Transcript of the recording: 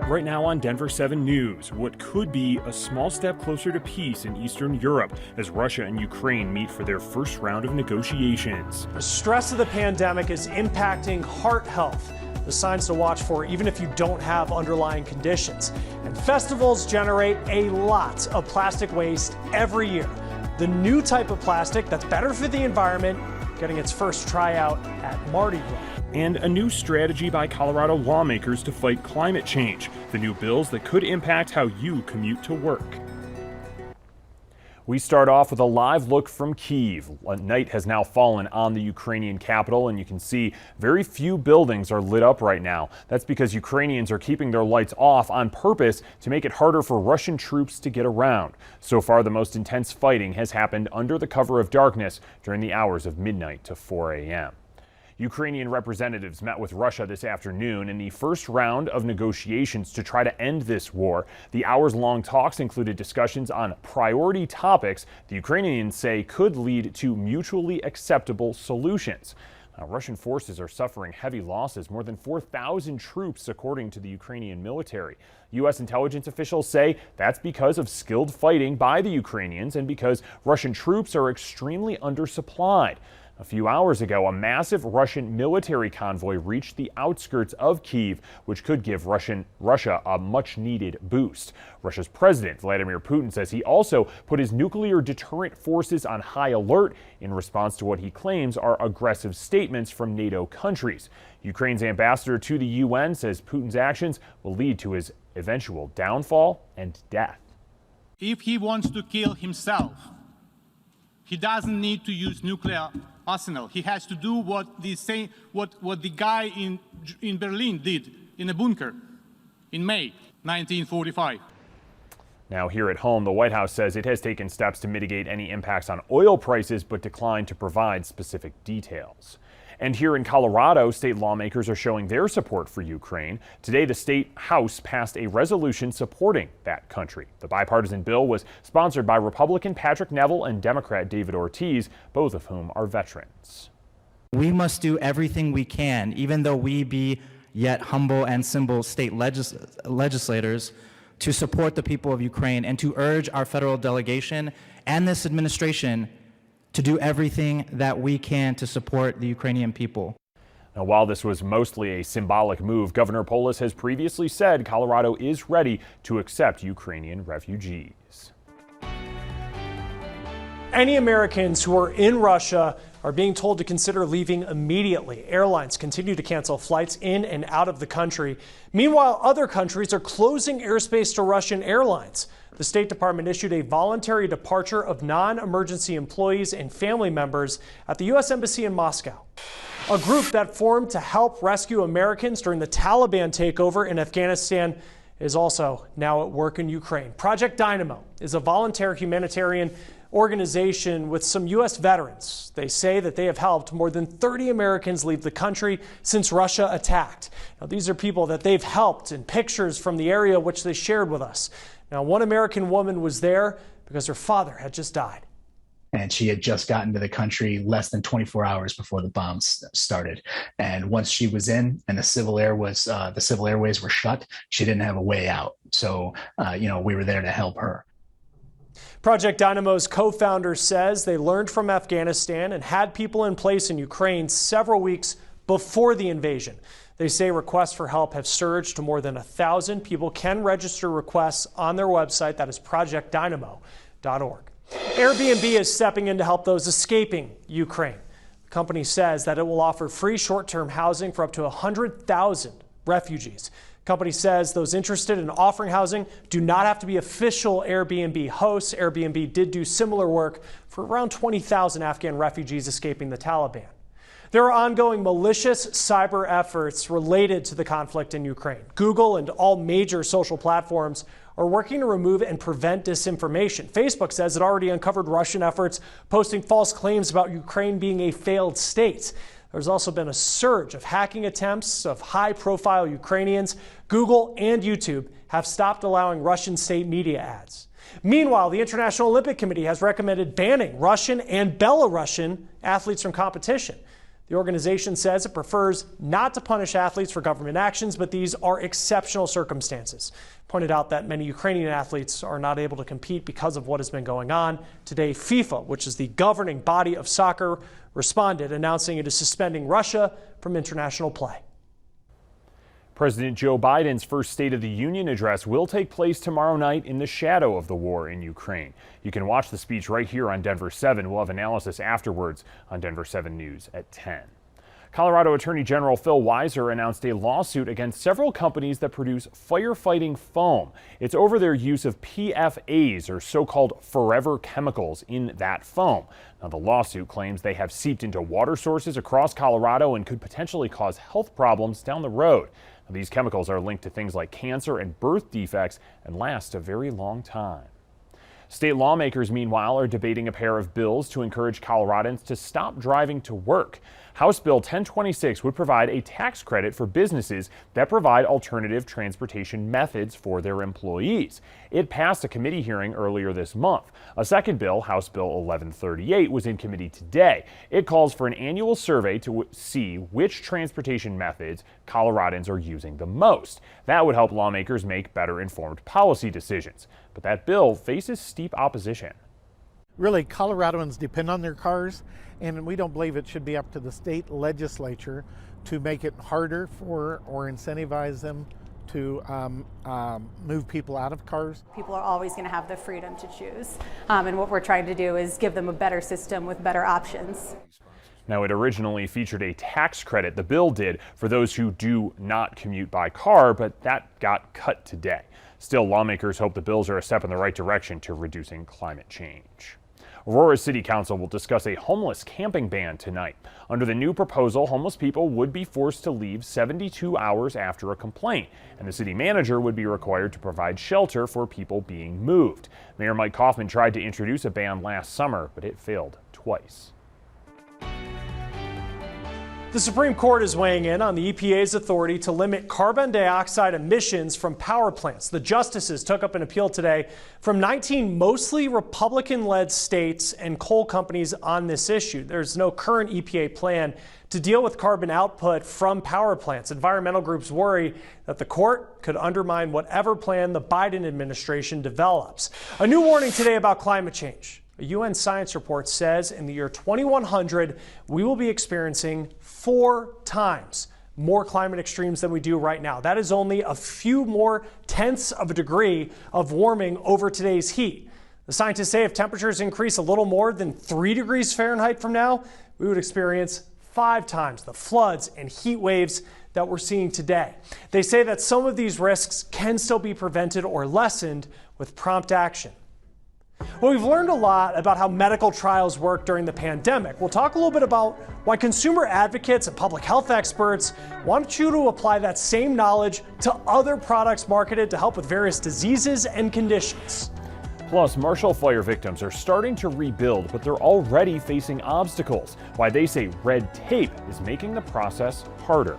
Right now on Denver 7 News, what could be a small step closer to peace in Eastern Europe as Russia and Ukraine meet for their first round of negotiations. The stress of the pandemic is impacting heart health. The signs to watch for even if you don't have underlying conditions. And festivals generate a lot of plastic waste every year. The new type of plastic that's better for the environment getting its first tryout at Mardi Gras. And a new strategy by Colorado lawmakers to fight climate change. The new bills that could impact how you commute to work. We start off with a live look from Kyiv. Night has now fallen on the Ukrainian capital, and you can see very few buildings are lit up right now. That's because Ukrainians are keeping their lights off on purpose to make it harder for Russian troops to get around. So far, the most intense fighting has happened under the cover of darkness during the hours of midnight to 4 a.m. Ukrainian representatives met with Russia this afternoon in the first round of negotiations to try to end this war. The hours-long talks included discussions on priority topics the Ukrainians say could lead to mutually acceptable solutions. Russian forces are suffering heavy losses, more than 4,000 troops, according to the Ukrainian military. U.S. intelligence officials say that's because of skilled fighting by the Ukrainians and because Russian troops are extremely undersupplied. A few hours ago, a massive Russian military convoy reached the outskirts of Kyiv, which could give Russia a much-needed boost. Russia's President Vladimir Putin says he also put his nuclear deterrent forces on high alert in response to what he claims are aggressive statements from NATO countries. Ukraine's ambassador to the UN says Putin's actions will lead to his eventual downfall and death. If he wants to kill himself, he doesn't need to use nuclear arsenal. He has to do what the guy in Berlin did in a bunker in May 1945. Now here at home, the White House says it has taken steps to mitigate any impacts on oil prices, but declined to provide specific details. And here in Colorado, state lawmakers are showing their support for Ukraine. Today, the state House passed a resolution supporting that country. The bipartisan bill was sponsored by Republican Patrick Neville and Democrat David Ortiz, both of whom are veterans. We must do everything we can, even though we be yet humble and simple state legislators, to support the people of Ukraine and to urge our federal delegation and this administration to do everything that we can to support the Ukrainian people. Now, while this was mostly a symbolic move, Governor Polis has previously said Colorado is ready to accept Ukrainian refugees. Any Americans who are in Russia are being told to consider leaving immediately. Airlines continue to cancel flights in and out of the country. Meanwhile, other countries are closing airspace to Russian airlines. The State Department issued a voluntary departure of non-emergency employees and family members at the U.S. Embassy in Moscow. A group that formed to help rescue Americans during the Taliban takeover in Afghanistan is also now at work in Ukraine. Project Dynamo is a volunteer humanitarian organization with some U.S. veterans. They say that they have helped more than 30 Americans leave the country since Russia attacked. Now, these are people that they've helped in pictures from the area which they shared with us. Now, one American woman was there because her father had just died. And she had just gotten to the country less than 24 hours before the bombs started. And once she was in and the civil airways were shut, she didn't have a way out. So, we were there to help her. Project Dynamo's co-founder says they learned from Afghanistan and had people in place in Ukraine several weeks before the invasion. They say requests for help have surged to more than 1,000. People can register requests on their website. That is projectdynamo.org. Airbnb is stepping in to help those escaping Ukraine. The company says that it will offer free short-term housing for up to 100,000 refugees. The company says those interested in offering housing do not have to be official Airbnb hosts. Airbnb did do similar work for around 20,000 Afghan refugees escaping the Taliban. There are ongoing malicious cyber efforts related to the conflict in Ukraine. Google and all major social platforms are working to remove and prevent disinformation. Facebook says it already uncovered Russian efforts posting false claims about Ukraine being a failed state. There's also been a surge of hacking attempts of high-profile Ukrainians. Google and YouTube have stopped allowing Russian state media ads. Meanwhile, the International Olympic Committee has recommended banning Russian and Belarusian athletes from competition. The organization says it prefers not to punish athletes for government actions, but these are exceptional circumstances. Pointed out that many Ukrainian athletes are not able to compete because of what has been going on. Today, FIFA, which is the governing body of soccer, responded, announcing it is suspending Russia from international play. President Joe Biden's first State of the Union address will take place tomorrow night in the shadow of the war in Ukraine. You can watch the speech right here on Denver 7. We'll have analysis afterwards on Denver 7 News at 10. Colorado Attorney General Phil Weiser announced a lawsuit against several companies that produce firefighting foam. It's over their use of PFAs, or so-called forever chemicals, in that foam. Now, the lawsuit claims they have seeped into water sources across Colorado and could potentially cause health problems down the road. Now, these chemicals are linked to things like cancer and birth defects and last a very long time. State lawmakers, meanwhile, are debating a pair of bills to encourage Coloradans to stop driving to work. House Bill 1026 would provide a tax credit for businesses that provide alternative transportation methods for their employees. It passed a committee hearing earlier this month. A second bill, House Bill 1138, was in committee today. It calls for an annual survey to see which transportation methods Coloradans are using the most. That would help lawmakers make better informed policy decisions. But that bill faces steep opposition. Really, Coloradoans depend on their cars, and we don't believe it should be up to the state legislature to make it harder for or incentivize them to move people out of cars. People are always going to have the freedom to choose, and what we're trying to do is give them a better system with better options. Now, it originally featured a tax credit, the bill did, for those who do not commute by car, but that got cut today. Still, lawmakers hope the bills are a step in the right direction to reducing climate change. Aurora City Council will discuss a homeless camping ban tonight. Under the new proposal, homeless people would be forced to leave 72 hours after a complaint, and the city manager would be required to provide shelter for people being moved. Mayor Mike Kaufman tried to introduce a ban last summer, but it failed twice. The Supreme Court is weighing in on the EPA's authority to limit carbon dioxide emissions from power plants. The justices took up an appeal today from 19 mostly Republican-led states and coal companies on this issue. There's no current EPA plan to deal with carbon output from power plants. Environmental groups worry that the court could undermine whatever plan the Biden administration develops. A new warning today about climate change. A UN science report says in the year 2100, we will be experiencing 4 times more climate extremes than we do right now. That is only a few more tenths of a degree of warming over today's heat. The scientists say if temperatures increase a little more than 3 degrees Fahrenheit from now, we would experience 5 times the floods and heat waves that we're seeing today. They say that some of these risks can still be prevented or lessened with prompt action. Well, we've learned a lot about how medical trials work during the pandemic. We'll talk a little bit about why consumer advocates and public health experts want you to apply that same knowledge to other products marketed to help with various diseases and conditions. Plus, Marshall Fire victims are starting to rebuild, but they're already facing obstacles. Why they say red tape is making the process harder.